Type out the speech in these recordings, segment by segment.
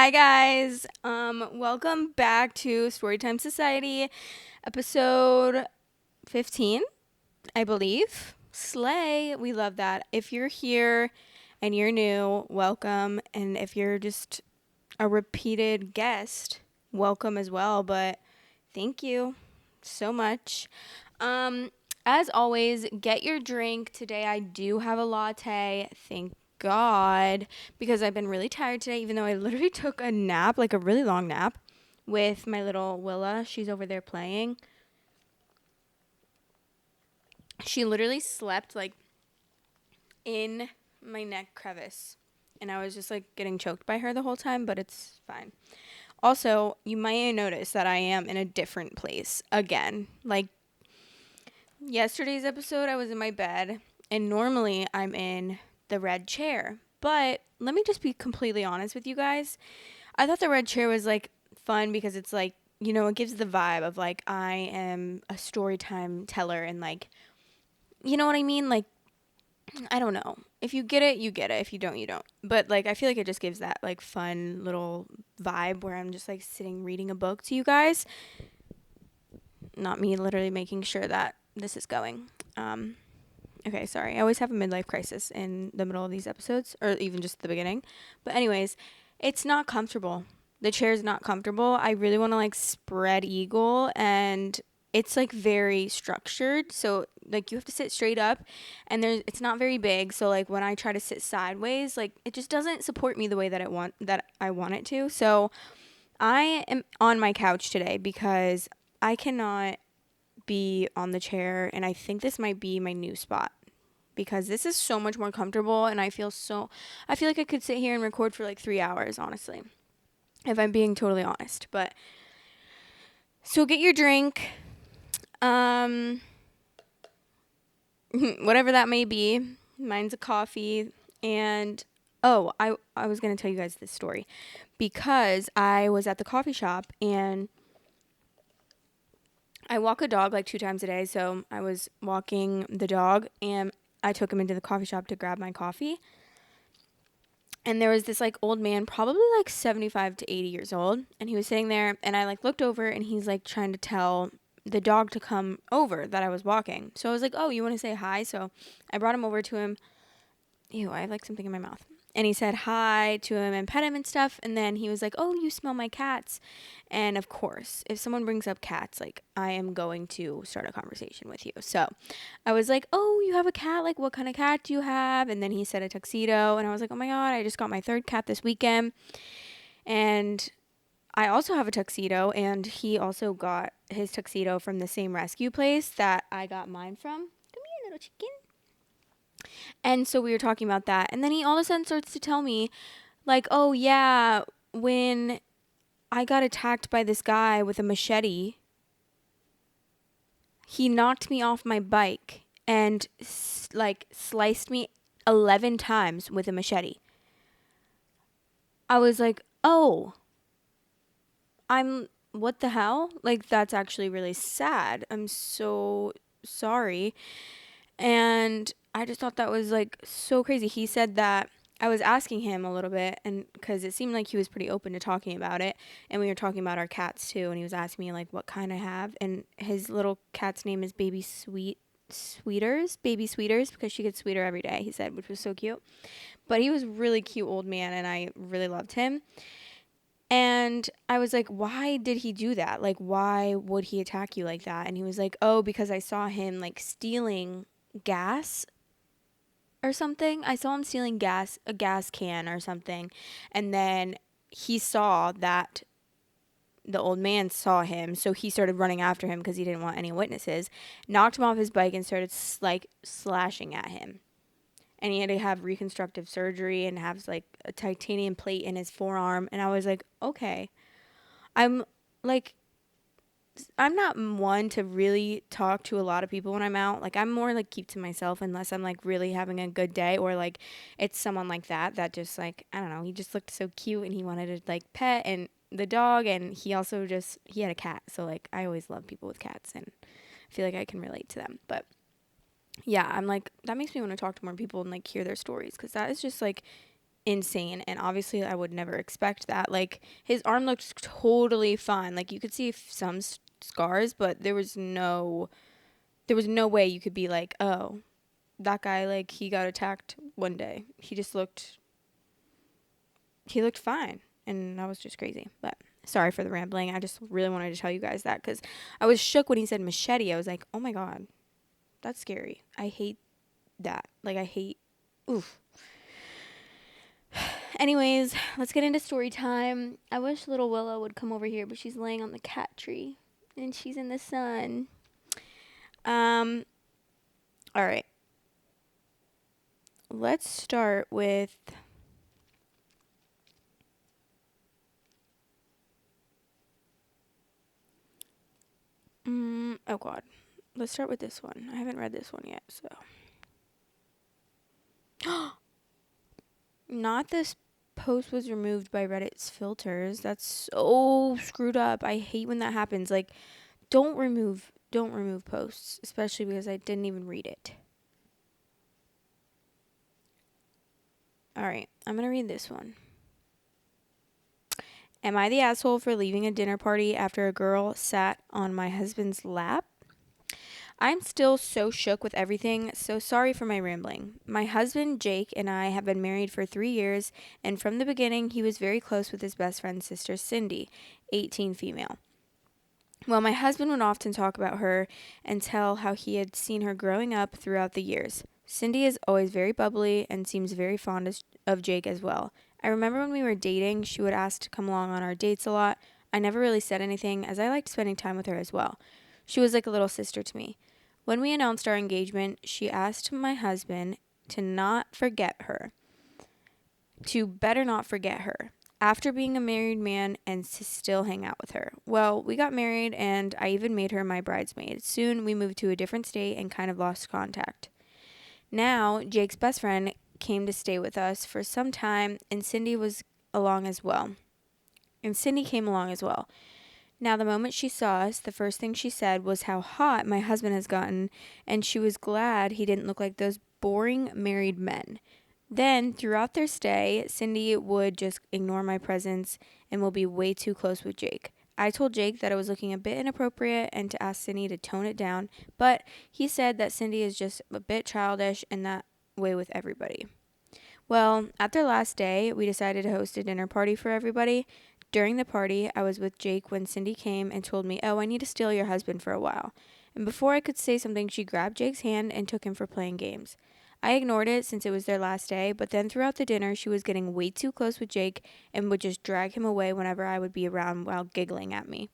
Hi guys. Welcome back to Storytime Society, episode 15, I believe. Slay. We love that. If you're here and you're new, welcome. And if you're just a repeated guest, welcome as well. But thank you so much. Um, as always, get your drink. Today I do have a latte. Thank God, because I've been really tired today, even though I literally took a nap, like a really long nap, with my little Willa. She's over there playing. She literally slept like in my neck crevice, and I was just like getting choked by her the whole time, but it's fine. Also, you might notice that I am in a different place again. Like yesterday's episode, I was in my bed, and normally I'm in the red chair. But let me just be completely honest with you guys. I thought the red chair was like fun because it's like, it gives the vibe of like I am a story time teller and like, you know what I mean? Like, I don't know. If you get it, you get it. If you don't, you don't. But like, I feel like it just gives that like fun little vibe where I'm just like sitting reading a book to you guys. Not me literally making sure that this is going. Okay, sorry. I always have a midlife crisis in the middle of these episodes, or even just the beginning. But anyways, it's not comfortable. The chair is not comfortable. I really want to like spread eagle, and it's like very structured. So like you have to sit straight up, and it's not very big. So like when I try to sit sideways, like it just doesn't support me the way that I want it to. So I am on my couch today because I cannot be on the chair, and I think this might be my new spot because this is so much more comfortable, and I feel like I could sit here and record for like 3 hours, honestly, if I'm being totally honest. But so get your drink, um whatever that may be. Mine's a coffee. And I was going to tell you guys this story because I was at the coffee shop, and I walk a dog like 2 times a day. So I was walking the dog, and I took him into the coffee shop to grab my coffee. And there was this like old man, probably like 75 to 80 years old. And he was sitting there, and I like looked over, and he's like trying to tell the dog to come over that I was walking. So I was like, oh, you want to say hi? So I brought him over to him. Ew, I have like something in my mouth. And he said hi to him and pet him and stuff. And then he was like, oh, you smell my cats. And of course, if someone brings up cats, like I am going to start a conversation with you. So I was like, oh, you have a cat? Like what kind of cat do you have? And then he said a tuxedo. And I was like, oh my God, I just got my 3rd cat this weekend. And I also have a tuxedo. And he also got his tuxedo from the same rescue place that I got mine from. Come here, little chicken. And so we were talking about that. And then he all of a sudden starts to tell me, like, oh, yeah, when I got attacked by this guy with a machete, he knocked me off my bike and, like, sliced me 11 times with a machete. I was like, oh, what the hell? Like, that's actually really sad. I'm so sorry. And I just thought that was like so crazy. He said that I was asking him a little bit, and because it seemed like he was pretty open to talking about it, and we were talking about our cats too, and he was asking me like what kind I have, and his little cat's name is Baby Sweeters, because she gets sweeter every day, he said, which was so cute. But he was really cute old man, and I really loved him. And I was like, why did he do that? Like, why would he attack you like that? And he was like, oh, because I saw him like stealing gas or something. I saw him stealing a gas can or something. And then he saw that the old man saw him. So he started running after him because he didn't want any witnesses, knocked him off his bike, and started like slashing at him. And he had to have reconstructive surgery and have like a titanium plate in his forearm. And I was like, okay. I'm like, I'm not one to really talk to a lot of people when I'm out. Like, I'm more like keep to myself unless I'm like really having a good day, or like it's someone like that just like, I don't know, he just looked so cute and he wanted to like pet and the dog, and he also he had a cat. So like I always love people with cats, and I feel like I can relate to them. But yeah, I'm like, that makes me want to talk to more people and like hear their stories, because that is just like insane, and obviously I would never expect that. Like, his arm looked totally fine. Like, you could see some scars, but there was no way you could be like, oh, that guy, like, he got attacked one day. He looked fine, and that was just crazy. But sorry for the rambling. I just really wanted to tell you guys that because I was shook when he said machete. I was like, oh my god, that's scary. I hate that. Like, I hate, oof. Anyways, let's get into story time. I wish little Willow would come over here, but she's laying on the cat tree and she's in the sun. All right. Let's start with oh god. Let's start with this one. I haven't read this one yet, so. Not this post was removed by Reddit's filters. That's so screwed up. I hate when that happens. Like, don't remove posts, especially because I didn't even read it. All right, I'm going to read this one. Am I the asshole for leaving a dinner party after a girl sat on my husband's lap? I'm still so shook with everything, so sorry for my rambling. My husband, Jake, and I have been married for 3 years, and from the beginning, he was very close with his best friend's sister, Cindy, 18 female. Well, my husband would often talk about her and tell how he had seen her growing up throughout the years. Cindy is always very bubbly and seems very fond of Jake as well. I remember when we were dating, she would ask to come along on our dates a lot. I never really said anything as I liked spending time with her as well. She was like a little sister to me. When we announced our engagement, she asked my husband to better not forget her, after being a married man and to still hang out with her. Well, we got married and I even made her my bridesmaid. Soon we moved to a different state and kind of lost contact. Now, Jake's best friend came to stay with us for some time and Cindy came along as well. Now, the moment she saw us, the first thing she said was how hot my husband has gotten, and she was glad he didn't look like those boring married men. Then, throughout their stay, Cindy would just ignore my presence and will be way too close with Jake. I told Jake that it was looking a bit inappropriate and to ask Cindy to tone it down, but he said that Cindy is just a bit childish and that way with everybody. Well, at their last day, we decided to host a dinner party for everybody. During the party, I was with Jake when Cindy came and told me, oh, I need to steal your husband for a while. And before I could say something, she grabbed Jake's hand and took him for playing games. I ignored it since it was their last day, but then throughout the dinner, she was getting way too close with Jake and would just drag him away whenever I would be around while giggling at me.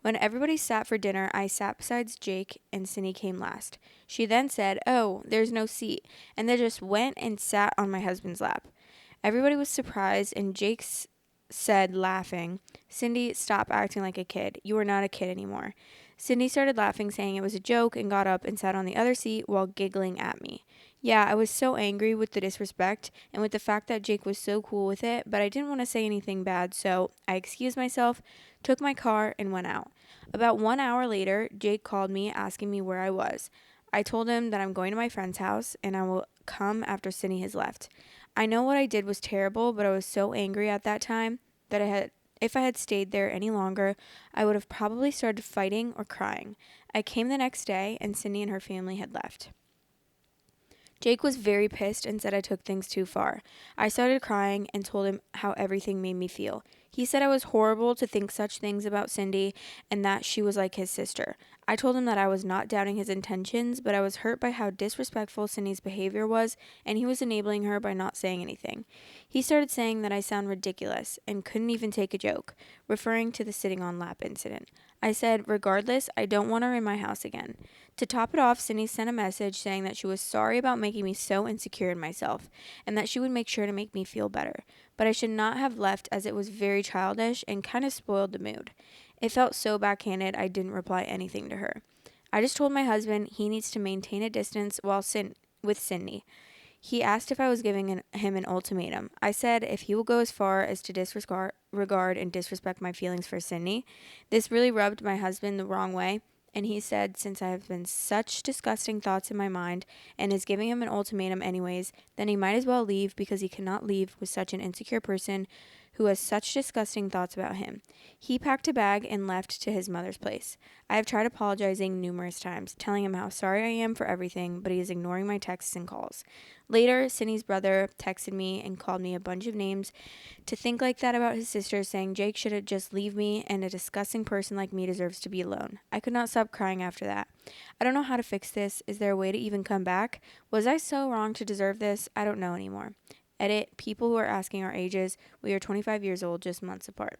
When everybody sat for dinner, I sat beside Jake and Cindy came last. She then said, oh, there's no seat, and then just went and sat on my husband's lap. Everybody was surprised, and Jake said, laughing, Cindy, stop acting like a kid. You are not a kid anymore. Cindy started laughing, saying it was a joke, and got up and sat on the other seat while giggling at me. Yeah, I was so angry with the disrespect and with the fact that Jake was so cool with it, but I didn't want to say anything bad, so I excused myself, took my car, and went out. About 1 hour later, Jake called me asking me where I was. I told him that I'm going to my friend's house and I will come after Cindy has left. I know what I did was terrible, but I was so angry at that time that if I had stayed there any longer, I would have probably started fighting or crying. I came the next day and Cindy and her family had left. Jake was very pissed and said I took things too far. I started crying and told him how everything made me feel. He said I was horrible to think such things about Cindy and that she was like his sister. I told him that I was not doubting his intentions, but I was hurt by how disrespectful Cindy's behavior was, and he was enabling her by not saying anything. He started saying that I sound ridiculous and couldn't even take a joke, referring to the sitting on lap incident. I said, regardless, I don't want her in my house again. To top it off, Cindy sent a message saying that she was sorry about making me so insecure in myself and that she would make sure to make me feel better. But I should not have left as it was very childish and kind of spoiled the mood. It felt so backhanded I didn't reply anything to her. I just told my husband he needs to maintain a distance with Cindy. He asked if I was giving him an ultimatum. I said if he will go as far as to disregard and disrespect my feelings for Cindy. This really rubbed my husband the wrong way, and he said since I have been such disgusting thoughts in my mind and is giving him an ultimatum anyways, then he might as well leave because he cannot leave with such an insecure person who has such disgusting thoughts about him. He packed a bag and left to his mother's place. I have tried apologizing numerous times, telling him how sorry I am for everything, but he is ignoring my texts and calls. Later, Cindy's brother texted me and called me a bunch of names to think like that about his sister, saying Jake should just leave me and a disgusting person like me deserves to be alone. I could not stop crying after that. I don't know how to fix this. Is there a way to even come back? Was I so wrong to deserve this? I don't know anymore. Edit, people who are asking our ages. We are 25 years old, just months apart.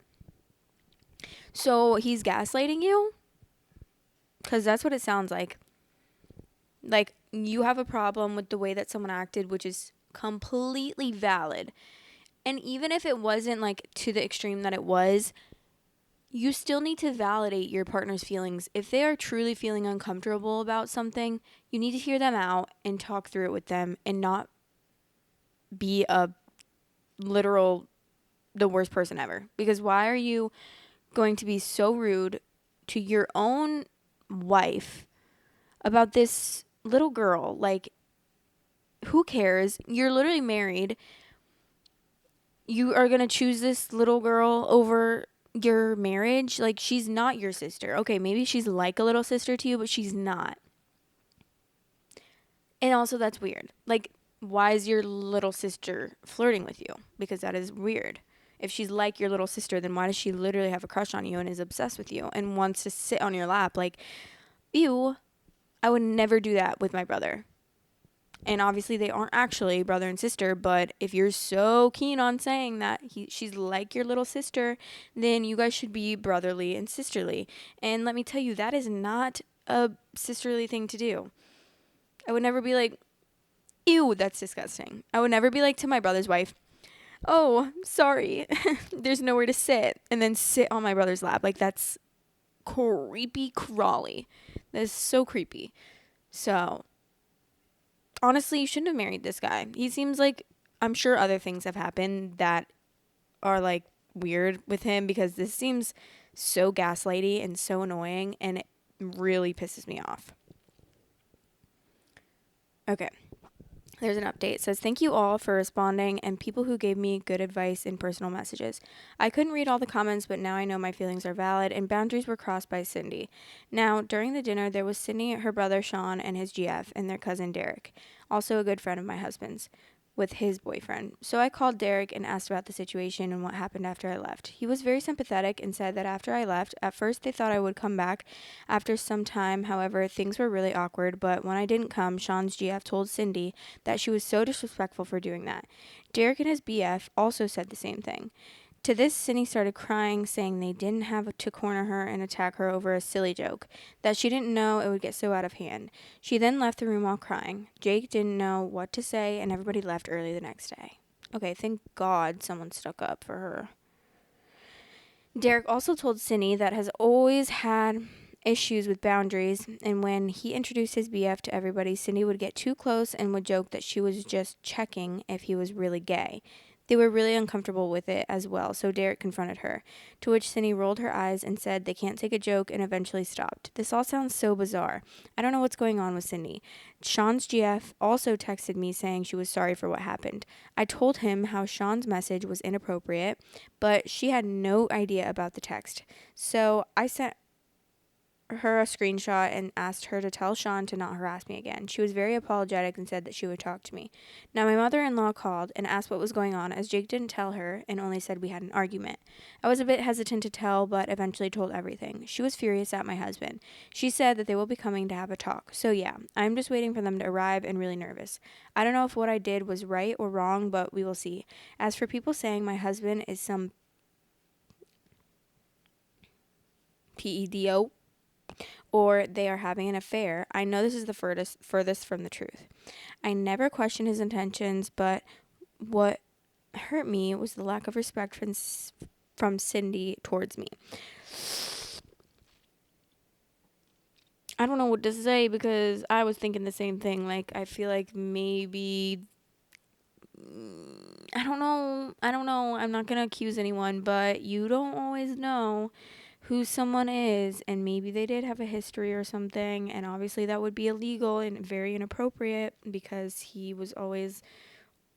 So he's gaslighting you? Because that's what it sounds like. Like, you have a problem with the way that someone acted, which is completely valid. And even if it wasn't, like, to the extreme that it was, you still need to validate your partner's feelings. If they are truly feeling uncomfortable about something, you need to hear them out and talk through it with them and not be a literal the worst person ever. Because why are you going to be so rude to your own wife about this little girl? Like, who cares? You're literally married. You are going to choose this little girl over your marriage? Like, she's not your sister. Okay, maybe she's like a little sister to you, but she's not. And also, that's weird. Like, why is your little sister flirting with you? Because that is weird. If she's like your little sister, then why does she literally have a crush on you and is obsessed with you and wants to sit on your lap? Like, ew, I would never do that with my brother. And obviously they aren't actually brother and sister, but if you're so keen on saying that she's like your little sister, then you guys should be brotherly and sisterly. And let me tell you, that is not a sisterly thing to do. I would never be like, ew, that's disgusting. I would never be like to my brother's wife, oh, sorry, there's nowhere to sit, and then sit on my brother's lap. Like, that's creepy crawly. That is so creepy. So, honestly, you shouldn't have married this guy. He seems like, I'm sure other things have happened that are, like, weird with him, because this seems so gaslighty and so annoying, and it really pisses me off. Okay. There's an update. It says, thank you all for responding and people who gave me good advice in personal messages. I couldn't read all the comments, but now I know my feelings are valid and boundaries were crossed by Cindy. Now, during the dinner, there was Cindy, her brother Sean, and his GF, and their cousin Derek, also a good friend of my husband's, with his boyfriend. So I called Derek and asked about the situation and what happened after I left. He was very sympathetic and said that after I left, at first they thought I would come back after some time. However, things were really awkward, but when I didn't come, Sean's GF told Cindy that she was so disrespectful for doing that. Derek and his BF also said the same thing. To this, Cindy started crying, saying they didn't have to corner her and attack her over a silly joke, that she didn't know it would get so out of hand. She then left the room while crying. Jake didn't know what to say, and everybody left early the next day. Okay, thank God someone stuck up for her. Derek also told Cindy that has always had issues with boundaries, and when he introduced his BF to everybody, Cindy would get too close and would joke that she was just checking if he was really gay. They were really uncomfortable with it as well, so Derek confronted her, to which Cindy rolled her eyes and said they can't take a joke and eventually stopped. This all sounds so bizarre. I don't know what's going on with Cindy. Sean's GF also texted me saying she was sorry for what happened. I told him how Sean's message was inappropriate, but she had no idea about the text. So I sent her a screenshot and asked her to tell Sean to not harass me again. She was very apologetic and said that she would talk to me. Now, my mother-in-law called and asked what was going on, as Jake didn't tell her and only said we had an argument. I was a bit hesitant to tell, but eventually told everything. She was furious at my husband. She said that they will be coming to have a talk. So yeah, I'm just waiting for them to arrive and really nervous. I don't know if what I did was right or wrong, but we will see. As for people saying my husband is some pedo, or they are having an affair, I know this is the furthest from the truth. I never questioned his intentions, but what hurt me was the lack of respect from Cindy towards me. I don't know what to say, because I was thinking the same thing. Like, I feel like maybe, I don't know. I'm not going to accuse anyone, but you don't always know who someone is, and maybe they did have a history or something, and obviously that would be illegal and very inappropriate because he was always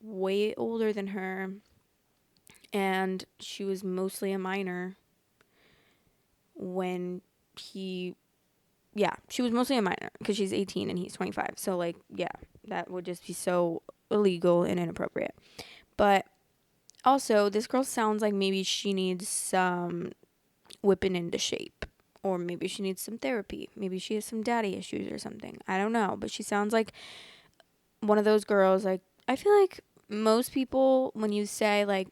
way older than her and she was mostly a minor when he she was mostly a minor because she's 18 and he's 25. So like, yeah, that would just be so illegal and inappropriate. But also, this girl sounds like maybe she needs some whipping into shape, or maybe she needs some therapy. Maybe she has some daddy issues or something. I don't know, but she sounds like one of those girls. Like, I feel like most people, when you say like,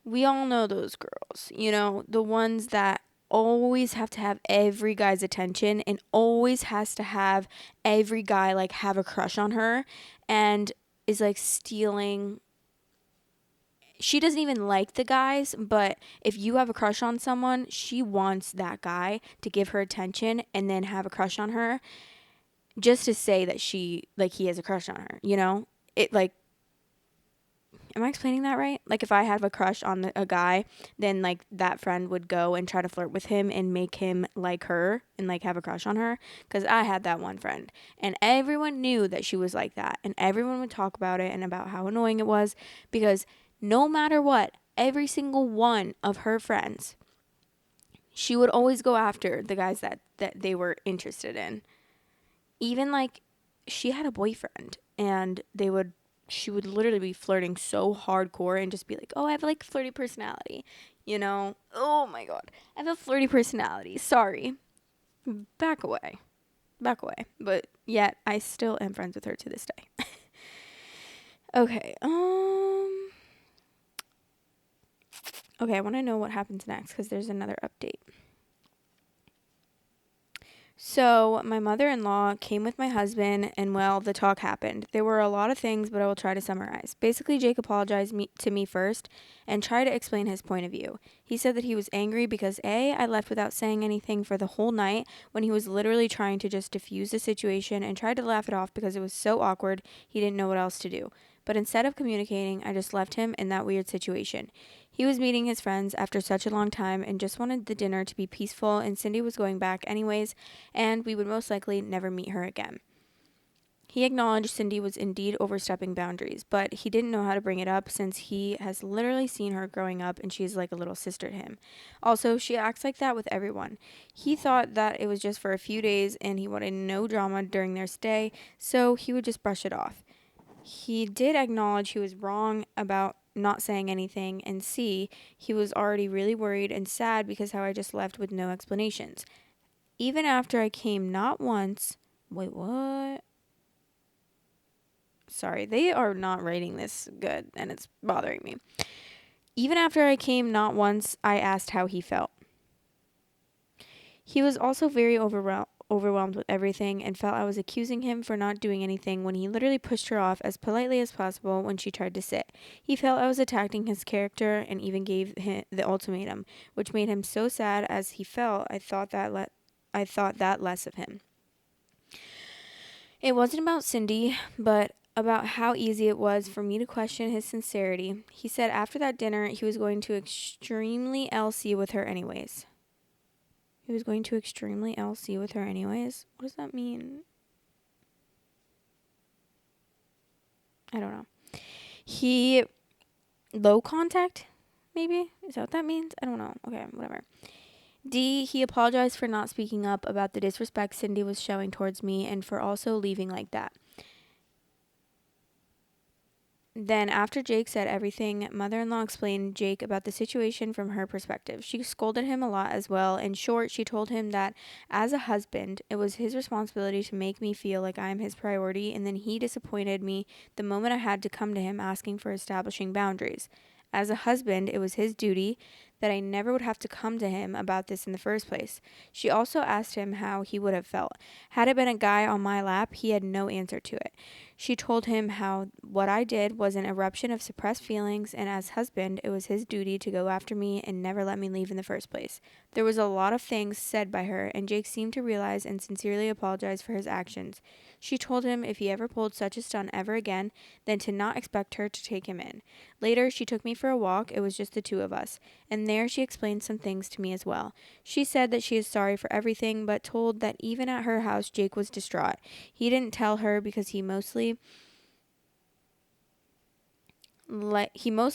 we all know those girls, you know, the ones that always have to have every guy's attention and always has to have every guy like have a crush on her and is like stealing. She doesn't even like the guys, but if you have a crush on someone, she wants that guy to give her attention and then have a crush on her just to say that he has a crush on her, you know? It like, am I explaining that right? Like, if I have a crush on a guy, then like that friend would go and try to flirt with him and make him like her and like have a crush on her. Because I had that one friend, and everyone knew that she was like that, and everyone would talk about it and about how annoying it was. Because no matter what, every single one of her friends, she would always go after the guys that they were interested in. Even like, she had a boyfriend, and she would literally be flirting so hardcore and just be like, oh, I have like flirty personality, you know? Oh my God. I have a flirty personality. Sorry. Back away. Back away. But yet I still am friends with her to this day. Okay. Okay, I want to know what happens next because there's another update. So, my mother-in-law came with my husband, and well, the talk happened. There were a lot of things, but I will try to summarize. Basically, Jake apologized to me first and tried to explain his point of view. He said that he was angry because A, I left without saying anything for the whole night when he was literally trying to just diffuse the situation, and tried to laugh it off because it was so awkward he didn't know what else to do. But instead of communicating, I just left him in that weird situation. He was meeting his friends after such a long time and just wanted the dinner to be peaceful, and Cindy was going back anyways, and we would most likely never meet her again. He acknowledged Cindy was indeed overstepping boundaries, but he didn't know how to bring it up since he has literally seen her growing up and she's like a little sister to him. Also, she acts like that with everyone. He thought that it was just for a few days and he wanted no drama during their stay, so he would just brush it off. He did acknowledge he was wrong about not saying anything, and C, he was already really worried and sad because how I just left with no explanations. Even after I came not once... Wait, what? Sorry, they are not rating this good, and it's bothering me. Even after I came not once, I asked how he felt. He was also very overwhelmed with everything and felt I was accusing him for not doing anything when he literally pushed her off as politely as possible when she tried to sit. He felt I was attacking his character and even gave him the ultimatum, which made him so sad as he felt I thought that less of him. It wasn't about Cindy, but about how easy it was for me to question his sincerity. He said after that dinner he was going to extremely LC with her anyways. He was going to extremely LC with her anyways? What does that mean? I don't know. He... Low contact? Maybe? Is that what that means? I don't know. Okay, whatever. D, he apologized for not speaking up about the disrespect Cindy was showing towards me and for also leaving like that. Then, after Jake said everything, mother-in-law explained Jake about the situation from her perspective. She scolded him a lot as well. In short, she told him that as a husband, it was his responsibility to make me feel like I am his priority, and then he disappointed me the moment I had to come to him asking for establishing boundaries. As a husband, it was his duty that I never would have to come to him about this in the first place. She also asked him how he would have felt. Had it been a guy on my lap, he had no answer to it. She told him how what I did was an eruption of suppressed feelings, and as husband, it was his duty to go after me and never let me leave in the first place. There was a lot of things said by her, and Jake seemed to realize and sincerely apologize for his actions. She told him if he ever pulled such a stunt ever again, then to not expect her to take him in. Later, she took me for a walk. It was just the two of us. And there she explained some things to me as well. She said that she is sorry for everything, but told that even at her house, Jake was distraught. He didn't tell her because he most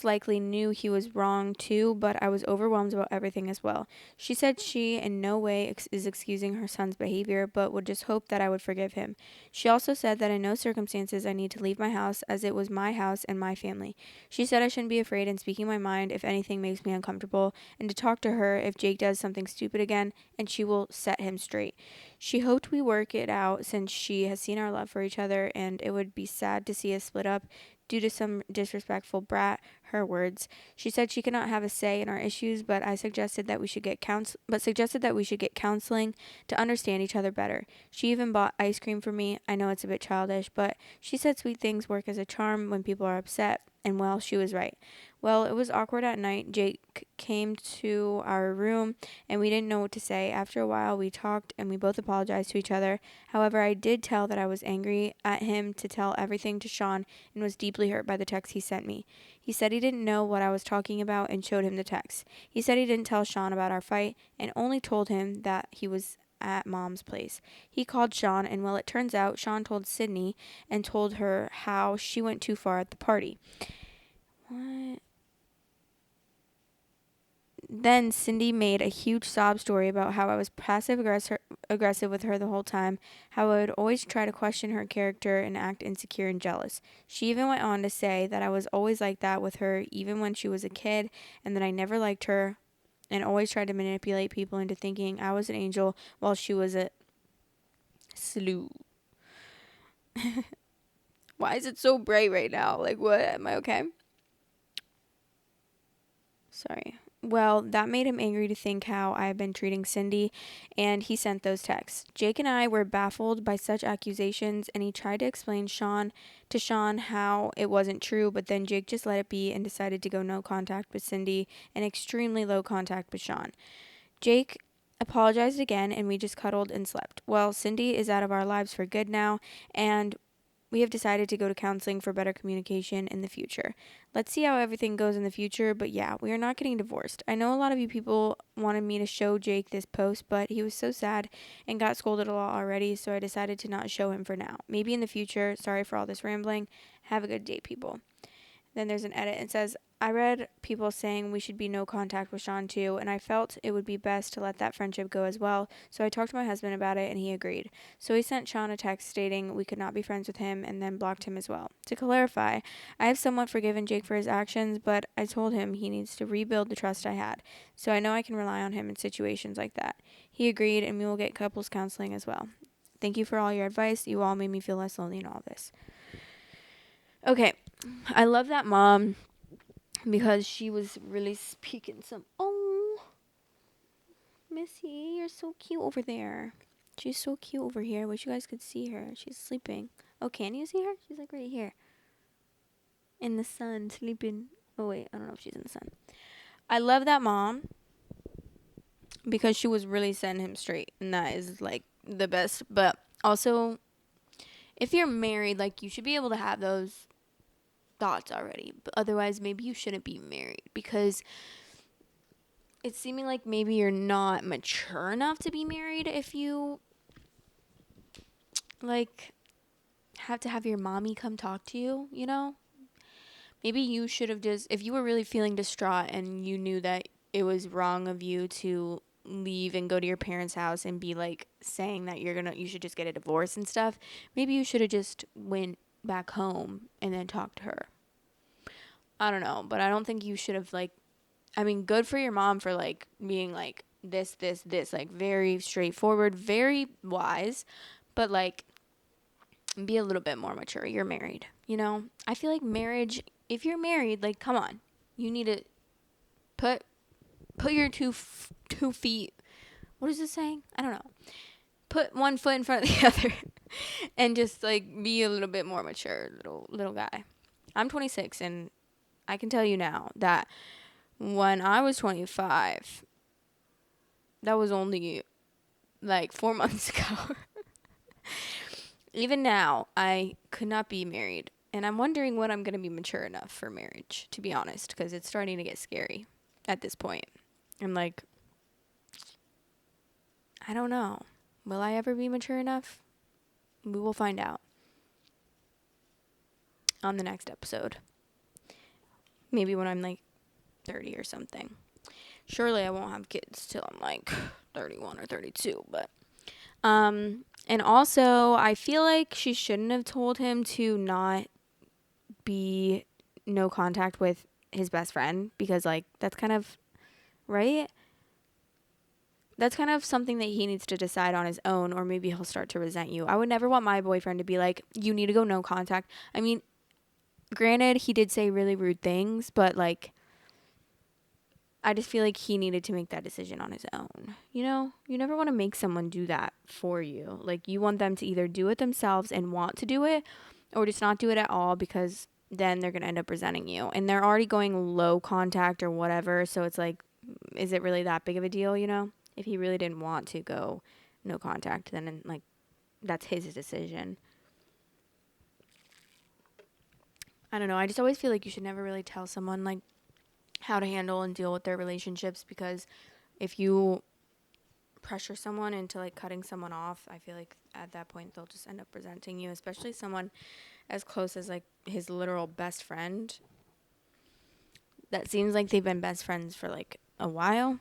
likely knew he was wrong too, but I was overwhelmed about everything as well. She said she in no way is excusing her son's behavior, but would just hope that I would forgive him. She also said that in no circumstances I need to leave my house, as it was my house and my family. She said I shouldn't be afraid in speaking my mind if anything makes me uncomfortable, and to talk to her if Jake does something stupid again, and she will set him straight. She hoped we work it out since she has seen our love for each other, and it would be sad to see us split up due to some disrespectful brat, her words. She said she could not have a say in our issues, but suggested that we should get counseling to understand each other better. She even bought ice cream for me. I know it's a bit childish, but she said sweet things work as a charm when people are upset, and well, she was right. Well, it was awkward at night. Jake came to our room, and we didn't know what to say. After a while, we talked, and we both apologized to each other. However, I did tell that I was angry at him to tell everything to Sean and was deeply hurt by the text he sent me. He said he didn't know what I was talking about and showed him the text. He said he didn't tell Sean about our fight and only told him that he was at Mom's place. He called Sean, and well, it turns out Sean told Sydney and told her how she went too far at the party. What? Then Cindy made a huge sob story about how I was passive aggressive with her the whole time, how I would always try to question her character and act insecure and jealous. She even went on to say that I was always like that with her even when she was a kid, and that I never liked her and always tried to manipulate people into thinking I was an angel while she was a slew. Why is it so bright right now? Like, what? Am I okay? Sorry. Well, that made him angry to think how I had been treating Cindy, and he sent those texts. Jake and I were baffled by such accusations, and he tried to explain to Sean how it wasn't true, but then Jake just let it be and decided to go no contact with Cindy and extremely low contact with Sean. Jake apologized again, and we just cuddled and slept. Well, Cindy is out of our lives for good now, and we have decided to go to counseling for better communication in the future. Let's see how everything goes in the future, but yeah, we are not getting divorced. I know a lot of you people wanted me to show Jake this post, but he was so sad and got scolded a lot already, so I decided to not show him for now. Maybe in the future. Sorry for all this rambling. Have a good day, people. Then there's an edit. It says, I read people saying we should be no contact with Sean too, and I felt it would be best to let that friendship go as well, so I talked to my husband about it and he agreed. So he sent Sean a text stating we could not be friends with him and then blocked him as well. To clarify, I have somewhat forgiven Jake for his actions, but I told him he needs to rebuild the trust I had, so I know I can rely on him in situations like that. He agreed, and we will get couples counseling as well. Thank you for all your advice. You all made me feel less lonely in all this. Okay, I love that mom because she was really speaking some. Oh, Missy, you're so cute over there. She's so cute over here. I wish you guys could see her. She's sleeping. Oh, can you see her? She's like right here. In the sun, sleeping. Oh, wait. I don't know if she's in the sun. I love that mom because she was really setting him straight. And that is like the best. But also, if you're married, like you should be able to have those thoughts already, but otherwise maybe you shouldn't be married, because it's seeming like maybe you're not mature enough to be married if you like have to have your mommy come talk to you, you know? Maybe you should have just, if you were really feeling distraught and you knew that it was wrong of you to leave and go to your parents' house and be like saying that you should just get a divorce and stuff, maybe you should have just went back home and then talked to her. I don't know, but I don't think you should have good for your mom for like being like this, like very straightforward, very wise, but like be a little bit more mature. You're married, you know? I feel like marriage, if you're married, like come on. You need to put your two feet, what is it saying? I don't know. Put one foot in front of the other and just like be a little bit more mature, little guy. I'm 26 and I can tell you now that when I was 25, that was only like 4 months ago. Even now, I could not be married. And I'm wondering when I'm going to be mature enough for marriage, to be honest, because it's starting to get scary at this point. And like, I don't know. Will I ever be mature enough? We will find out on the next episode. Maybe when I'm like 30 or something. Surely I won't have kids till I'm like 31 or 32, but and also I feel like she shouldn't have told him to not be no contact with his best friend, because like that's kind of right. That's kind of something that he needs to decide on his own, or maybe he'll start to resent you. I would never want my boyfriend to be like, you need to go no contact. I mean, granted, he did say really rude things, but like, I just feel like he needed to make that decision on his own. You know, you never want to make someone do that for you. Like, you want them to either do it themselves and want to do it, or just not do it at all, because then they're going to end up resenting you. And they're already going low contact or whatever. So it's like, is it really that big of a deal, you know? If he really didn't want to go no contact, then like that's his decision. I don't know. I just always feel like you should never really tell someone like how to handle and deal with their relationships, because if you pressure someone into like cutting someone off, I feel like at that point they'll just end up resenting you, especially someone as close as like his literal best friend. That seems like they've been best friends for like a while.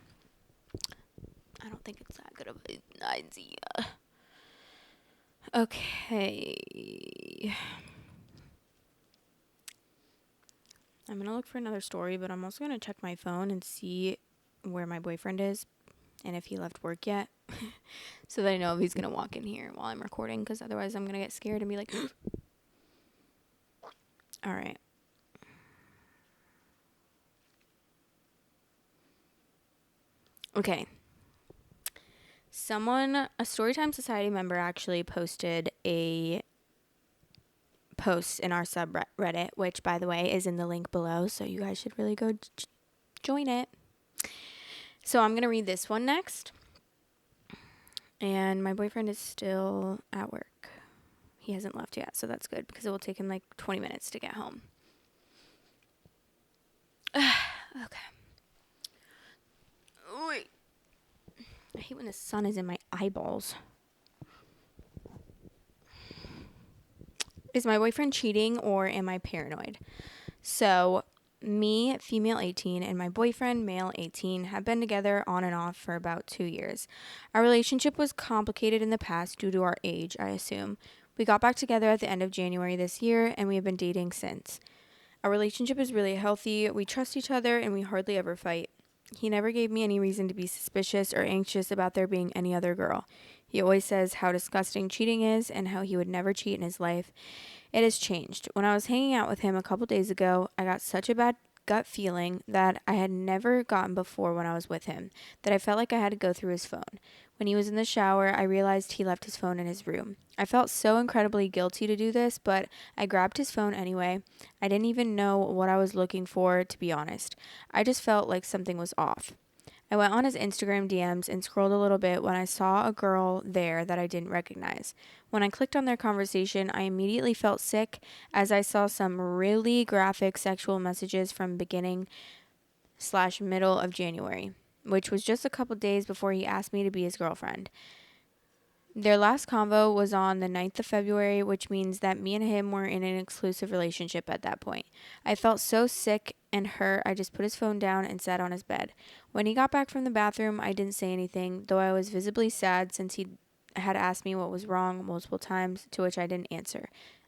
I don't think it's that good of an idea. Okay. I'm going to look for another story, but I'm also going to check my phone and see where my boyfriend is and if he left work yet. So that I know if he's going to walk in here while I'm recording, because otherwise I'm going to get scared and be like, all right. Okay. A Storytime Society member actually posted a post in our subreddit, which, by the way, is in the link below, so you guys should really go join it. So I'm going to read this one next. And my boyfriend is still at work. He hasn't left yet, so that's good, because it will take him like 20 minutes to get home. Okay. Wait. I hate when the sun is in my eyeballs. Is my boyfriend cheating, or am I paranoid? So, me, female 18, and my boyfriend, male 18, have been together on and off for about 2 years. Our relationship was complicated in the past due to our age, I assume. We got back together at the end of January this year, and we have been dating since. Our relationship is really healthy. We trust each other, and we hardly ever fight. He never gave me any reason to be suspicious or anxious about there being any other girl. He always says how disgusting cheating is and how he would never cheat in his life. It has changed. When I was hanging out with him a couple days ago, I got such a bad gut feeling that I had never gotten before when I was with him, that I felt like I had to go through his phone. When he was in the shower, I realized he left his phone in his room. I felt so incredibly guilty to do this, but I grabbed his phone anyway. I didn't even know what I was looking for, to be honest. I just felt like something was off. I went on his Instagram DMs and scrolled a little bit when I saw a girl there that I didn't recognize. When I clicked on their conversation, I immediately felt sick, as I saw some really graphic sexual messages from beginning/middle of January, which was just a couple days before he asked me to be his girlfriend. Their last convo was on the 9th of February, which means that me and him were in an exclusive relationship at that point. I felt so sick and hurt, I just put his phone down and sat on his bed. When he got back from the bathroom, I didn't say anything, though I was visibly sad since he had asked me what was wrong multiple times, to which I didn't answer.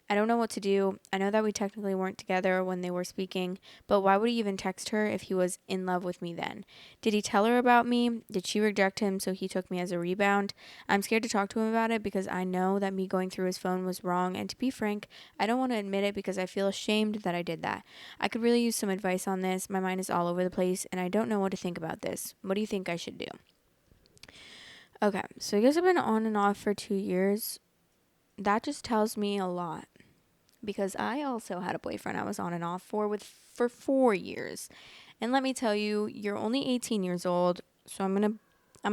I don't know what to do. I know that we technically weren't together when they were speaking, but why would he even text her if he was in love with me then? Did he tell her about me? Did she reject him so he took me as a rebound? I'm scared to talk to him about it because I know that me going through his phone was wrong, and to be frank, I don't want to admit it because I feel ashamed that I did that. I could really use some advice on this. My mind is all over the place, and I don't know what to think about this. What do you think I should do? Okay, so you guys have been on and off for 2 years. That just tells me a lot, because I also had a boyfriend I was on and off for 4 years. And let me tell you, you're only 18 years old, so I'm going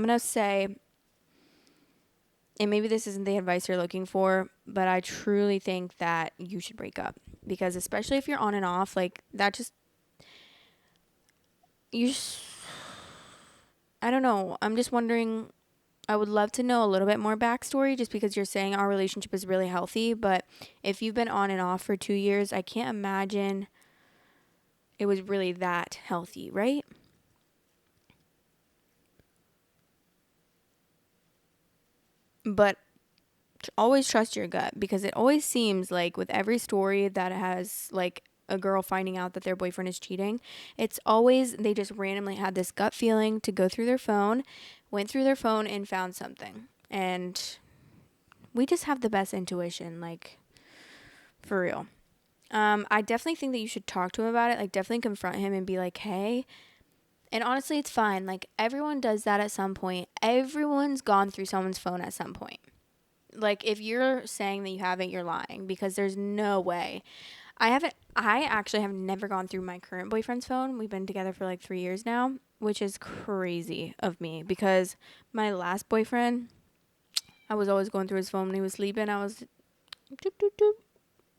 to say, and maybe this isn't the advice you're looking for, but I truly think that you should break up, because especially if you're on and off, like that just I don't know. I'm just wondering. I would love to know a little bit more backstory just because you're saying our relationship is really healthy. But if you've been on and off for 2 years, I can't imagine it was really that healthy, right? But always trust your gut because it always seems like with every story that has like a girl finding out that their boyfriend is cheating, it's always they just randomly had this gut feeling to go through their phone, went through their phone and found something. And we just have the best intuition, like for real. I definitely think that you should talk to him about it. Like, definitely confront him and be like, hey. And honestly, it's fine. Like, everyone does that at some point. Everyone's gone through someone's phone at some point. Like, if you're saying that you haven't, you're lying because there's no way. I haven't, I actually have never gone through my current boyfriend's phone. We've been together for like 3 years now, which is crazy of me because my last boyfriend, I was always going through his phone when he was sleeping. I was doop, doop, doop.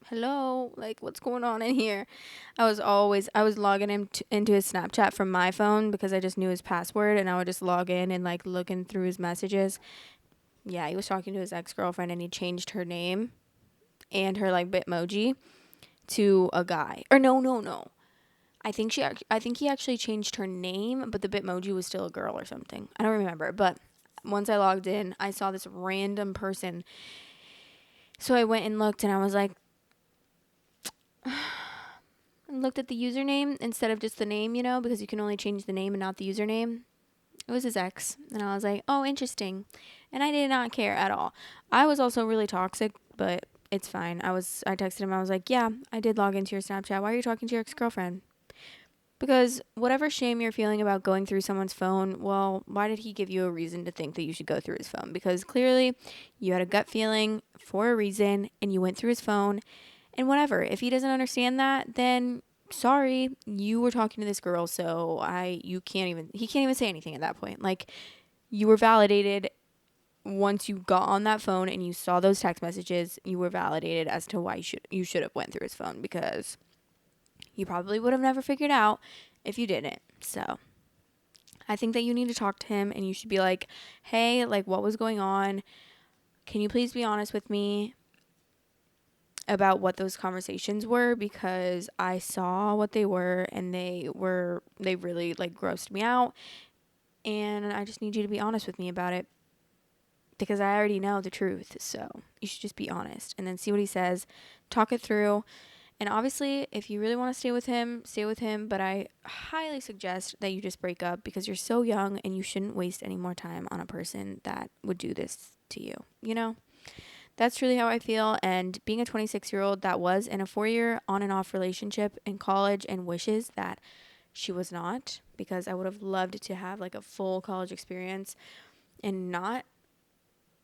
Hello, like what's going on in here? I was logging him into his Snapchat from my phone because I just knew his password, and I would just log in and like looking through his messages. Yeah, he was talking to his ex-girlfriend and he changed her name and her like Bitmoji to a guy. Or no. I think he actually changed her name, but the Bitmoji was still a girl or something. I don't remember, but once I logged in, I saw this random person. So I went and looked and I was like, and looked at the username instead of just the name, because you can only change the name and not the username. It was his ex. And I was like, oh, interesting. And I did not care at all. I was also really toxic, but it's fine. I texted him. I was like, yeah, I did log into your Snapchat. Why are you talking to your ex-girlfriend? Because whatever shame you're feeling about going through someone's phone, well, why did he give you a reason to think that you should go through his phone? Because clearly you had a gut feeling for a reason and you went through his phone. And whatever, if he doesn't understand that, then sorry, you were talking to this girl, so he can't even say anything at that point. Like, you were validated once you got on that phone and you saw those text messages, you were validated as to why you should have went through his phone, because you probably would have never figured out if you didn't. So I think that you need to talk to him and you should be like, hey, like, what was going on? Can you please be honest with me about what those conversations were, because I saw what they were and they really like grossed me out, and I just need you to be honest with me about it because I already know the truth. So you should just be honest and then see what he says, talk it through. And obviously, if you really want to stay with him, but I highly suggest that you just break up because you're so young and you shouldn't waste any more time on a person that would do this to you, That's truly how I feel. And being a 26-year-old that was in a 4-year on and off relationship in college and wishes that she was not, because I would have loved to have like a full college experience and not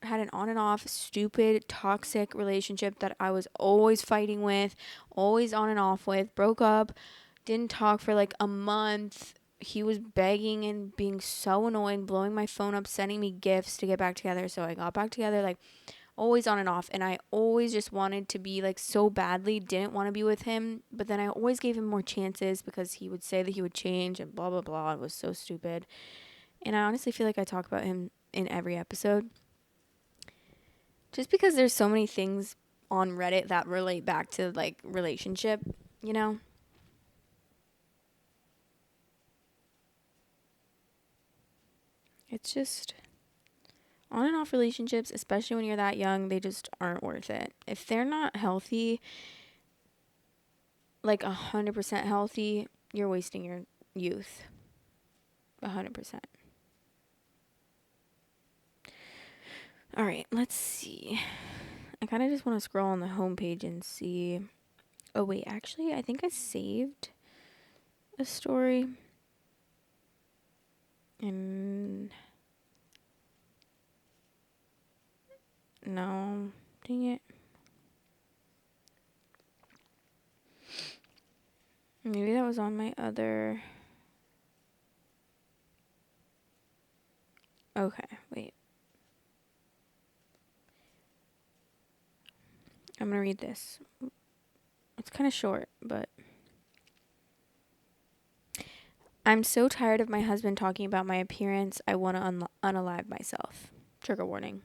had an on and off stupid toxic relationship that I was always fighting with, always on and off with, broke up, didn't talk for like a month. He was begging and being so annoying, blowing my phone up, sending me gifts to get back together. So I got back together, like always on and off. And I always just wanted to be like so badly, didn't want to be with him. But then I always gave him more chances because he would say that he would change and blah, blah, blah. It was so stupid. And I honestly feel like I talk about him in every episode. Just because there's so many things on Reddit that relate back to like relationship, It's just on and off relationships, especially when you're that young, they just aren't worth it. If they're not healthy, like 100% healthy, you're wasting your youth. 100%. All right, let's see. I kind of just want to scroll on the homepage and see. Oh, wait, actually, I think I saved a story. And no, dang it. Maybe that was on my other. Okay, wait. I'm going to read this. It's kind of short, but I'm so tired of my husband talking about my appearance. I want to unalive myself. Trigger warning.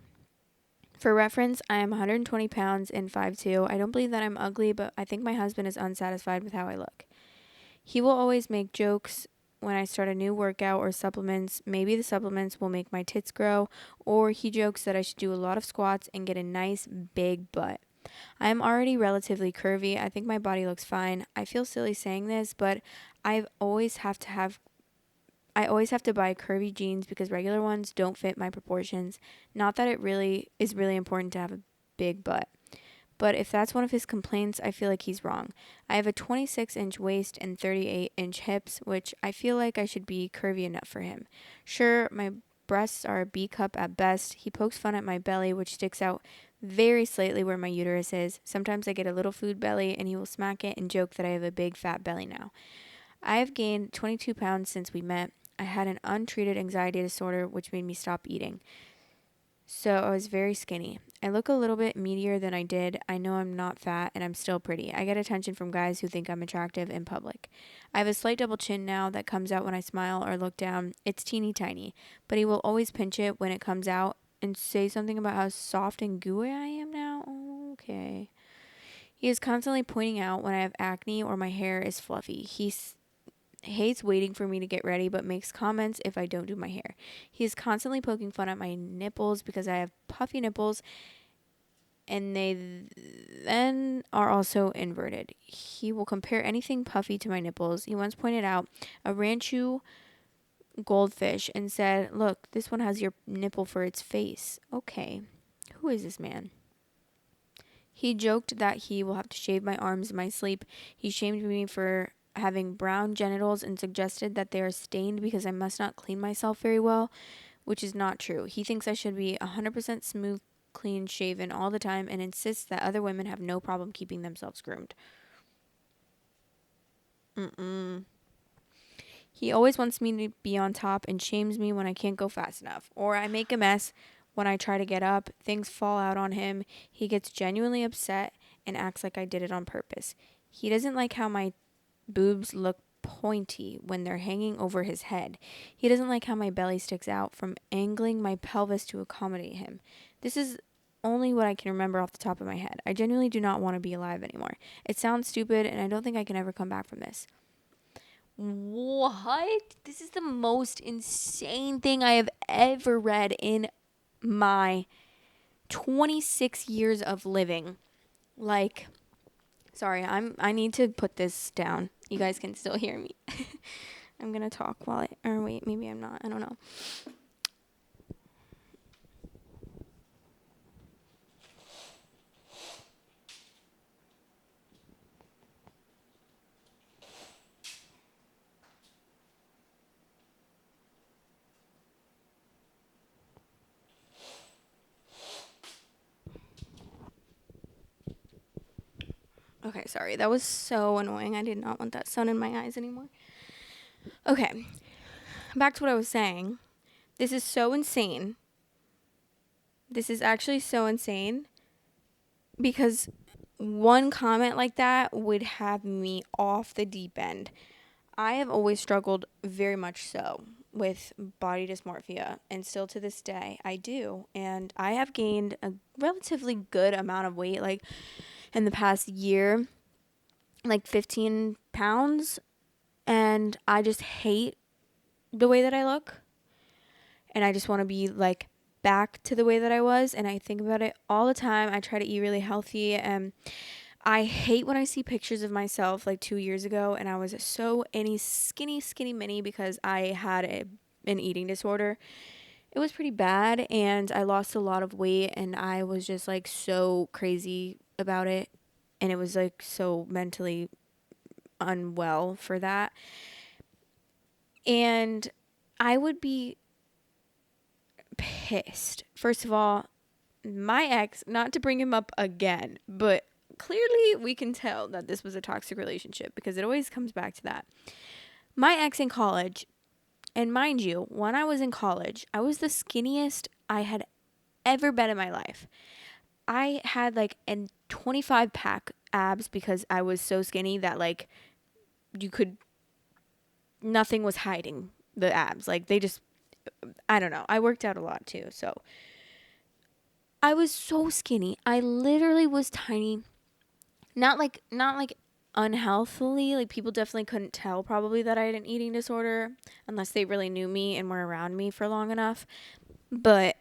For reference, I am 120 pounds and 5'2". I don't believe that I'm ugly, but I think my husband is unsatisfied with how I look. He will always make jokes when I start a new workout or supplements. Maybe the supplements will make my tits grow, or he jokes that I should do a lot of squats and get a nice big butt. I am already relatively curvy. I think my body looks fine. I feel silly saying this, but I've always have to have I always have to buy curvy jeans because regular ones don't fit my proportions. Not that it really is really important to have a big butt. But if that's one of his complaints, I feel like he's wrong. I have a 26-inch waist and 38-inch hips, which I feel like I should be curvy enough for him. Sure, my breasts are a B cup at best. He pokes fun at my belly, which sticks out very slightly where my uterus is. Sometimes I get a little food belly, and he will smack it and joke that I have a big fat belly now. I have gained 22 pounds since we met. I had an untreated anxiety disorder, which made me stop eating. So I was very skinny. I look a little bit meatier than I did. I know I'm not fat and I'm still pretty. I get attention from guys who think I'm attractive in public. I have a slight double chin now that comes out when I smile or look down. It's teeny tiny, but he will always pinch it when it comes out and say something about how soft and gooey I am now. Okay. He is constantly pointing out when I have acne or my hair is fluffy. He's hates waiting for me to get ready, but makes comments if I don't do my hair. He is constantly poking fun at my nipples because I have puffy nipples and they then are also inverted. He will compare anything puffy to my nipples. He once pointed out a ranchu goldfish and said, "Look, this one has your nipple for its face." Okay, who is this man? He joked that he will have to shave my arms in my sleep. He shamed me for having brown genitals and suggested that they are stained because I must not clean myself very well, which is not true. He thinks I should be 100% smooth, clean shaven all the time and insists that other women have no problem keeping themselves groomed. He always wants me to be on top and shames me when I can't go fast enough, or I make a mess when I try to get up. Things fall out on him. He gets genuinely upset and acts like I did it on purpose. He doesn't like how my boobs look pointy when they're hanging over his head. He doesn't like how my belly sticks out from angling my pelvis to accommodate him. This is only what I can remember off the top of my head. I genuinely do not want to be alive anymore. It sounds stupid, and I don't think I can ever come back from this. What? This is the most insane thing I have ever read in my 26 years of living. Like, sorry, I need to put this down. You guys can still hear me. I'm going to talk or wait, maybe I'm not. I don't know. Okay, sorry. That was so annoying. I did not want that sun in my eyes anymore. Okay, back to what I was saying. This is so insane. This is actually so insane because one comment like that would have me off the deep end. I have always struggled very much so with body dysmorphia, and still to this day I do. And I have gained a relatively good amount of weight, like in the past year, like 15 pounds. And I just hate the way that I look. And I just want to be like back to the way that I was. And I think about it all the time. I try to eat really healthy. And I hate when I see pictures of myself like 2 years ago and I was so skinny mini because I had an eating disorder. It was pretty bad and I lost a lot of weight and I was just like so crazy about it. And it was like so mentally unwell for that. And I would be pissed. First of all, my ex, not to bring him up again, but clearly we can tell that this was a toxic relationship because it always comes back to that. My ex in college, and mind you, when I was in college, I was the skinniest I had ever been in my life. I had like a 25 pack abs because I was so skinny that like you could nothing was hiding the abs. Like, they just, I don't know. I worked out a lot too. So I was so skinny. I literally was tiny. Not like unhealthily. Like, people definitely couldn't tell probably that I had an eating disorder unless they really knew me and were around me for long enough. But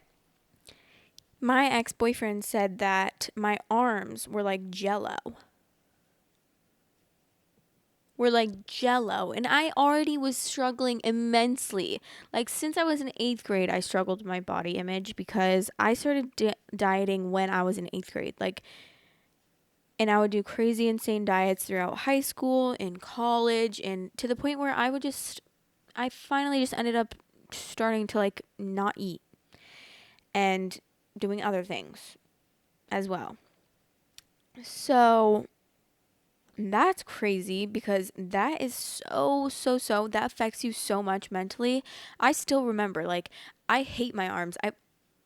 my ex-boyfriend said that my arms were like jello. And I already was struggling immensely. Like, since I was in 8th grade, I struggled with my body image because I started dieting when I was in 8th grade. Like, and I would do crazy insane diets throughout high school and college, and to the point where I finally just ended up starting to like not eat and doing other things as well. So that's crazy because that is so that affects you so much mentally. I still remember, like, I hate my arms.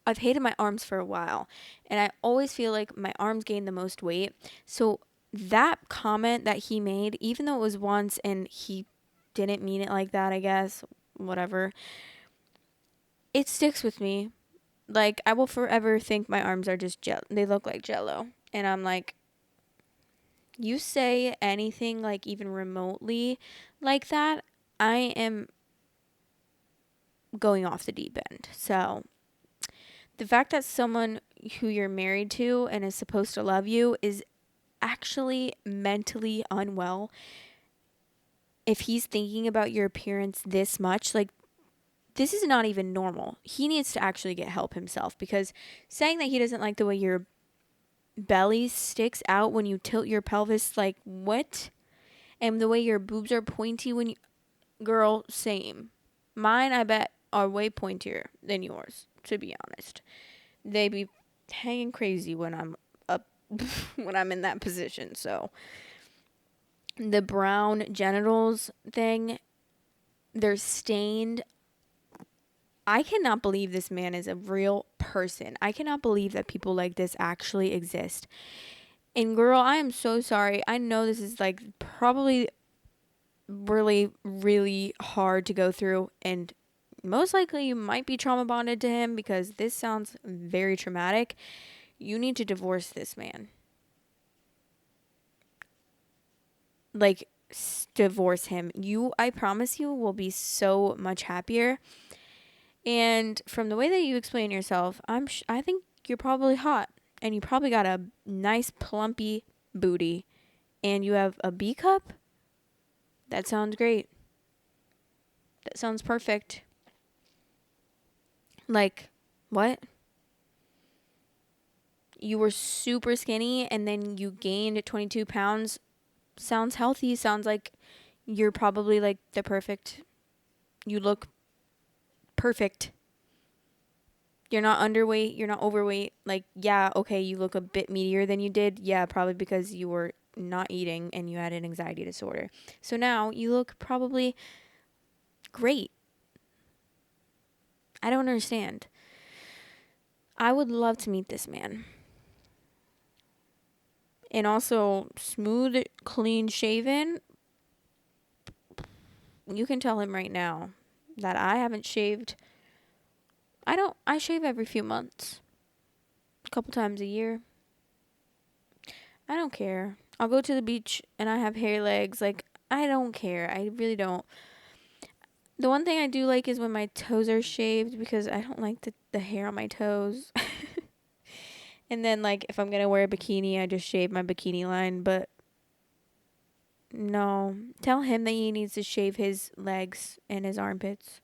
I've hated my arms for a while, and I always feel like my arms gain the most weight. So that comment that he made, even though it was once and he didn't mean it like that, I guess, whatever, it sticks with me. Like, I will forever think my arms are just they look like jello. And I'm like, you say anything like even remotely like that, I am going off the deep end. So the fact that someone who you're married to and is supposed to love you is actually mentally unwell, if he's thinking about your appearance this much, like, this is not even normal. He needs to actually get help himself, because saying that he doesn't like the way your belly sticks out when you tilt your pelvis, like, what? And the way your boobs are pointy when you, girl, same. Mine, I bet, are way pointier than yours, to be honest. They be hanging crazy when I'm up, when I'm in that position. So the brown genitals thing, they're stained. I cannot believe this man is a real person. I cannot believe that people like this actually exist. And girl, I am so sorry. I know this is like probably really, really hard to go through, and most likely you might be trauma bonded to him because this sounds very traumatic. You need to divorce this man. Like, divorce him. I promise you, will be so much happier. And from the way that you explain yourself, I think you're probably hot, and you probably got a nice plumpy booty, and you have a B cup. That sounds great. That sounds perfect. Like, what? You were super skinny and then you gained 22 pounds. Sounds healthy. Sounds like you're probably like you look perfect. You're not underweight. You're not overweight. Like, yeah, okay, you look a bit meatier than you did. Yeah, probably because you were not eating and you had an anxiety disorder. So now you look probably great. I don't understand. I would love to meet this man. And also, smooth, clean shaven. You can tell him right now that I haven't shaved. I shave every few months. A couple times a year. I don't care. I'll go to the beach and I have hair legs. Like, I don't care. I really don't. The one thing I do like is when my toes are shaved, because I don't like the hair on my toes. And then, like, if I'm going to wear a bikini, I just shave my bikini line. But no. Tell him that he needs to shave his legs and his armpits.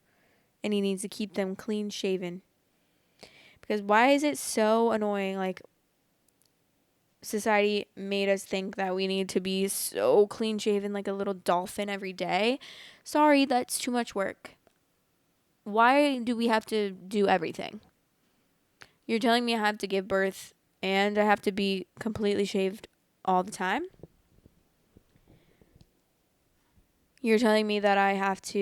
And he needs to keep them clean shaven. Because why is it so annoying? Like, society made us think that we need to be so clean shaven like a little dolphin every day. Sorry, that's too much work. Why do we have to do everything? You're telling me I have to give birth and I have to be completely shaved all the time? You're telling me that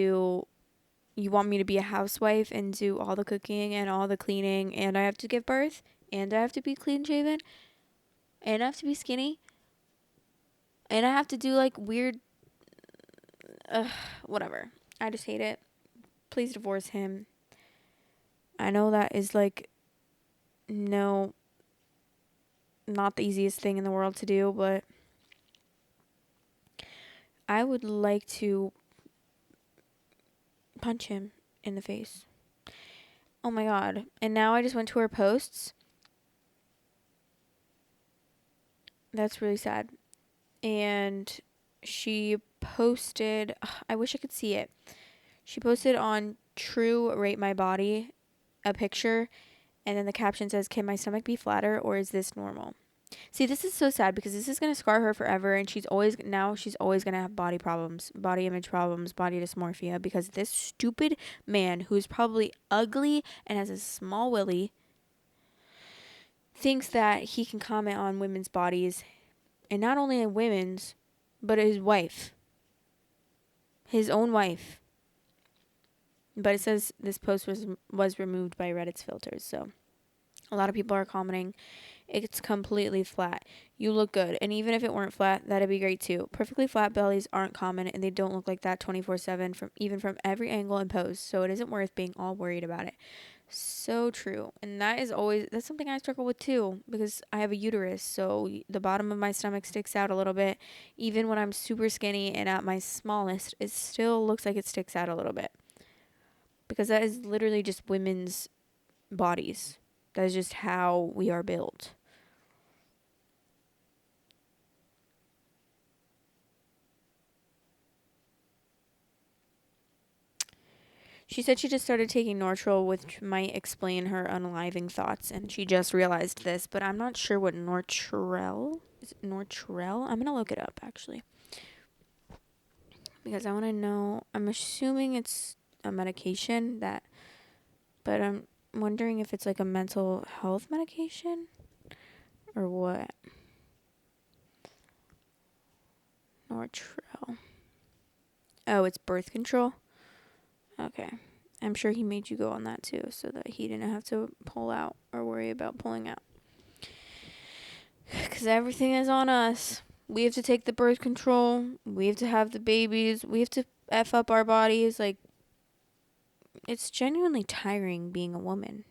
you want me to be a housewife and do all the cooking and all the cleaning, and I have to give birth, and I have to be clean shaven, and I have to be skinny, and I have to do like weird, whatever. I just hate it. Please divorce him. I know that is like, no, not the easiest thing in the world to do, but I would like to punch him in the face. Oh my God. And now I just went to her posts. That's really sad. And she posted, I wish I could see it. She posted on True Rate My Body a picture, and then the caption says, "Can my stomach be flatter, or is this normal?" See, this is so sad because this is going to scar her forever, and she's always going to have body problems, body image problems, body dysmorphia, because this stupid man who's probably ugly and has a small willy thinks that he can comment on women's bodies, and not only on women's, but his wife, his own wife. But it says this post was removed by Reddit's filters, so a lot of people are commenting, "It's completely flat. You look good." And even if it weren't flat, that'd be great too. Perfectly flat bellies aren't common, and they don't look like that 24/7 from every angle and pose. So it isn't worth being all worried about it. So true. And that's something I struggle with too, because I have a uterus, so the bottom of my stomach sticks out a little bit. Even when I'm super skinny and at my smallest, it still looks like it sticks out a little bit. Because that is literally just women's bodies. That is just how we are built. She said she just started taking Nortril, which might explain her unaliving thoughts, and she just realized this, but I'm not sure what Nortril is. It Nortril? I'm gonna look it up actually, because I want to know. I'm assuming it's a medication but I'm wondering if it's like a mental health medication or what. Nortril. Oh, it's birth control. Okay. I'm sure he made you go on that too, so that he didn't have to pull out or worry about pulling out. Because everything is on us. We have to take the birth control. We have to have the babies. We have to F up our bodies. Like, it's genuinely tiring being a woman.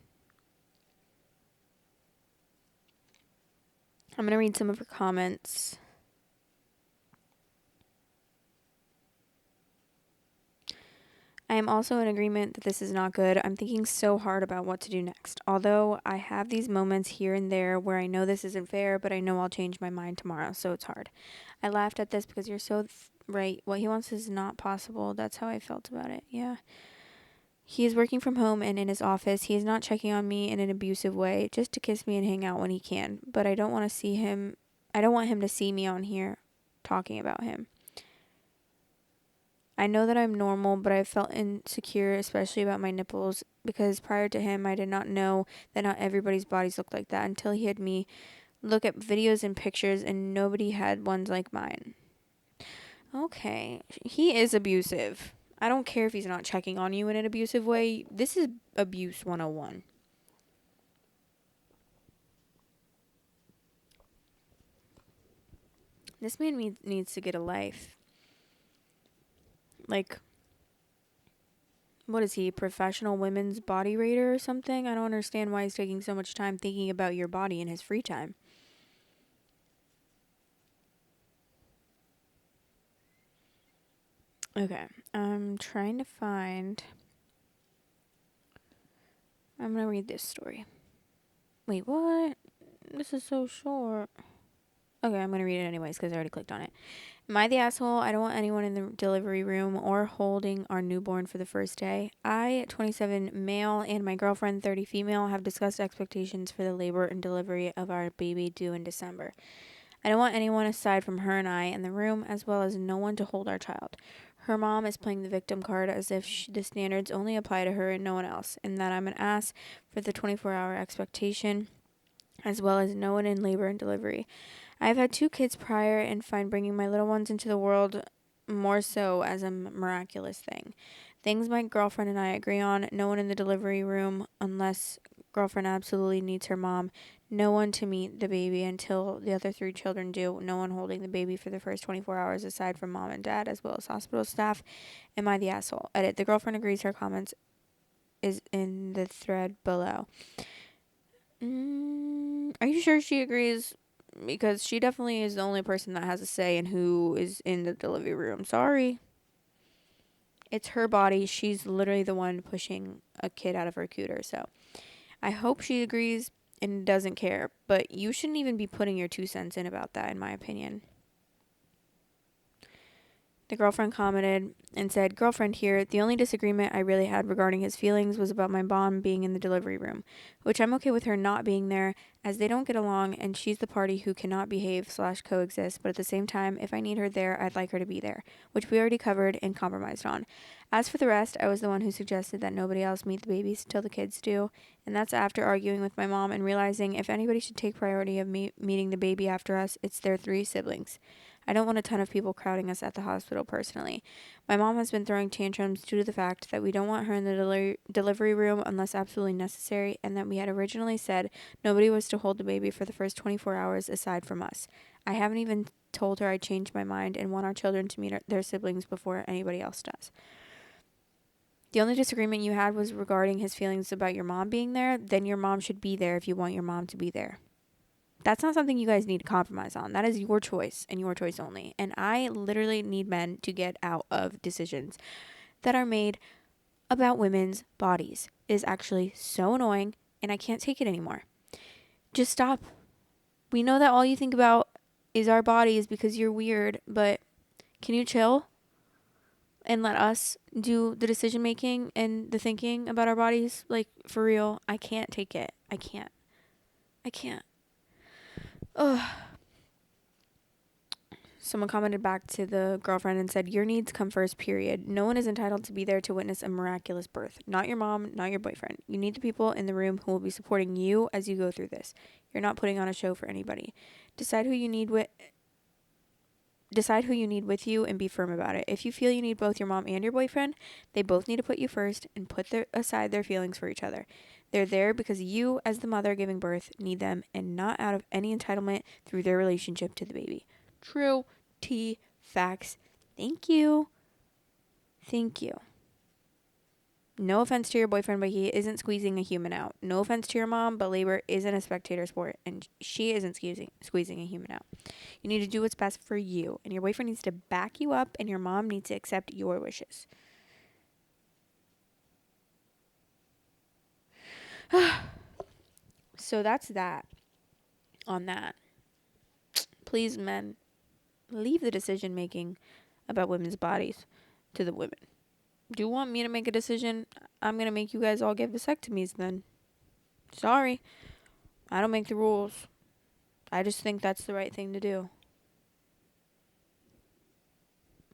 I'm going to read some of her comments. I am also in agreement that this is not good. I'm thinking so hard about what to do next. Although I have these moments here and there where I know this isn't fair, but I know I'll change my mind tomorrow, so it's hard. I laughed at this because you're so right. What he wants is not possible. That's how I felt about it. Yeah. He is working from home and in his office. He is not checking on me in an abusive way, just to kiss me and hang out when he can. But I don't want to see him. I don't want him to see me on here talking about him. I know that I'm normal, but I felt insecure, especially about my nipples, because prior to him, I did not know that not everybody's bodies look like that until he had me look at videos and pictures, and nobody had ones like mine. Okay, he is abusive. I don't care if he's not checking on you in an abusive way. This is abuse 101. This man needs to get a life. Like, what is he, professional women's body rater or something? I don't understand why he's taking so much time thinking about your body in his free time. Okay, I'm trying to find... I'm going to read this story. Wait, what? This is so short. Okay, I'm going to read it anyways because I already clicked on it. Am I the asshole? I don't want anyone in the delivery room or holding our newborn for the first day. I, 27 male, and my girlfriend, 30 female, have discussed expectations for the labor and delivery of our baby due in December. I don't want anyone aside from her and I in the room, as well as no one to hold our child. Her mom is playing the victim card as if the standards only apply to her and no one else, and that I'm an ass for the 24-hour expectation, as well as no one in labor and delivery. I've had 2 kids prior and find bringing my little ones into the world more so as a miraculous thing. Things my girlfriend and I agree on, no one in the delivery room unless girlfriend absolutely needs her mom. No one to meet the baby until the other 3 children do. No one holding the baby for the first 24 hours aside from mom and dad, as well as hospital staff. Am I the asshole? Edit. The girlfriend agrees. Her comments is in the thread below. Are you sure she agrees? Because she definitely is the only person that has a say in who is in the delivery room. Sorry. It's her body. She's literally the one pushing a kid out of her cooter. So I hope she agrees and doesn't care. But you shouldn't even be putting your 2 cents in about that, in my opinion. The girlfriend commented and said, girlfriend here, the only disagreement I really had regarding his feelings was about my mom being in the delivery room, which I'm okay with her not being there as they don't get along and she's the party who cannot behave/coexist, but at the same time, if I need her there, I'd like her to be there, which we already covered and compromised on. As for the rest, I was the one who suggested that nobody else meet the babies until the kids do, and that's after arguing with my mom and realizing if anybody should take priority of meeting the baby after us, it's their 3 siblings. I don't want a ton of people crowding us at the hospital personally. My mom has been throwing tantrums due to the fact that we don't want her in the delivery room unless absolutely necessary, and that we had originally said nobody was to hold the baby for the first 24 hours aside from us. I haven't even told her I changed my mind and want our children to meet their siblings before anybody else does. The only disagreement you had was regarding his feelings about your mom being there. Then your mom should be there if you want your mom to be there. That's not something you guys need to compromise on. That is your choice and your choice only. And I literally need men to get out of decisions that are made about women's bodies. It is actually so annoying and I can't take it anymore. Just stop. We know that all you think about is our bodies because you're weird, but can you chill and let us do the decision making and the thinking about our bodies? Like, for real, I can't take it. I can't. Ugh. Someone commented back to the girlfriend and said, your needs come first, period. No one is entitled to be there to witness a miraculous birth. Not your mom, not your boyfriend. You need the people in the room who will be supporting you as you go through this. You're not putting on a show for anybody. Decide who you need with you and be firm about it. If you feel you need both your mom and your boyfriend, they both need to put you first and put aside their feelings for each other. They're there because you, as the mother giving birth, need them and not out of any entitlement through their relationship to the baby. True tea facts. Thank you. No offense to your boyfriend, but he isn't squeezing a human out. No offense to your mom, but labor isn't a spectator sport, and she isn't squeezing a human out. You need to do what's best for you, and your boyfriend needs to back you up, and your mom needs to accept your wishes. So that's that on that. Please, men, leave the decision making about women's bodies to the women. Do you want me to make a decision? I'm going to make you guys all get vasectomies then. Sorry. I don't make the rules. I just think that's the right thing to do.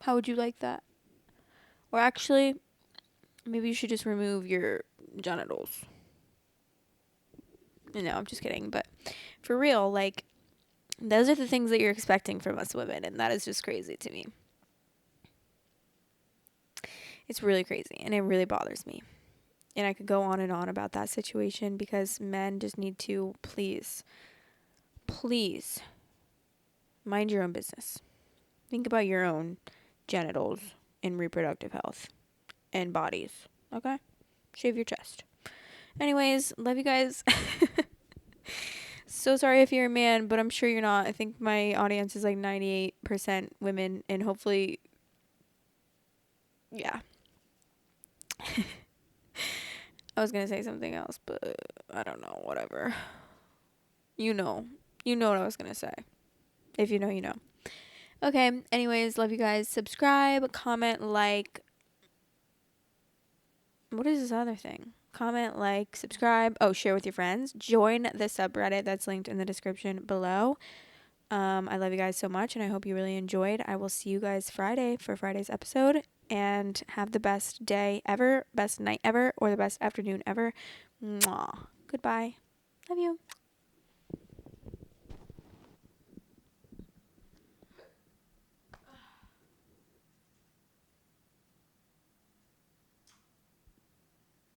How would you like that? Or actually, maybe you should just remove your genitals. No, I'm just kidding. But for real, like, those are the things that you're expecting from us women. And that is just crazy to me. It's really crazy. And it really bothers me. And I could go on and on about that situation because men just need to please mind your own business. Think about your own genitals and reproductive health and bodies. Okay? Shave your chest. Anyways, love you guys. So sorry if you're a man, but I'm sure you're not. I think my audience is like 98% women, and hopefully, yeah. I was going to say something else, but I don't know, whatever. You know what I was going to say. If you know, you know. Okay, anyways, love you guys. Subscribe, comment, like. What is this other thing? Comment, like, subscribe. Oh, share with your friends. Join the subreddit that's linked in the description below. I love you guys so much, and I hope you really enjoyed. I will see you guys Friday for Friday's episode. And have the best day ever, best night ever, or the best afternoon ever. Mwah. Goodbye. Love you.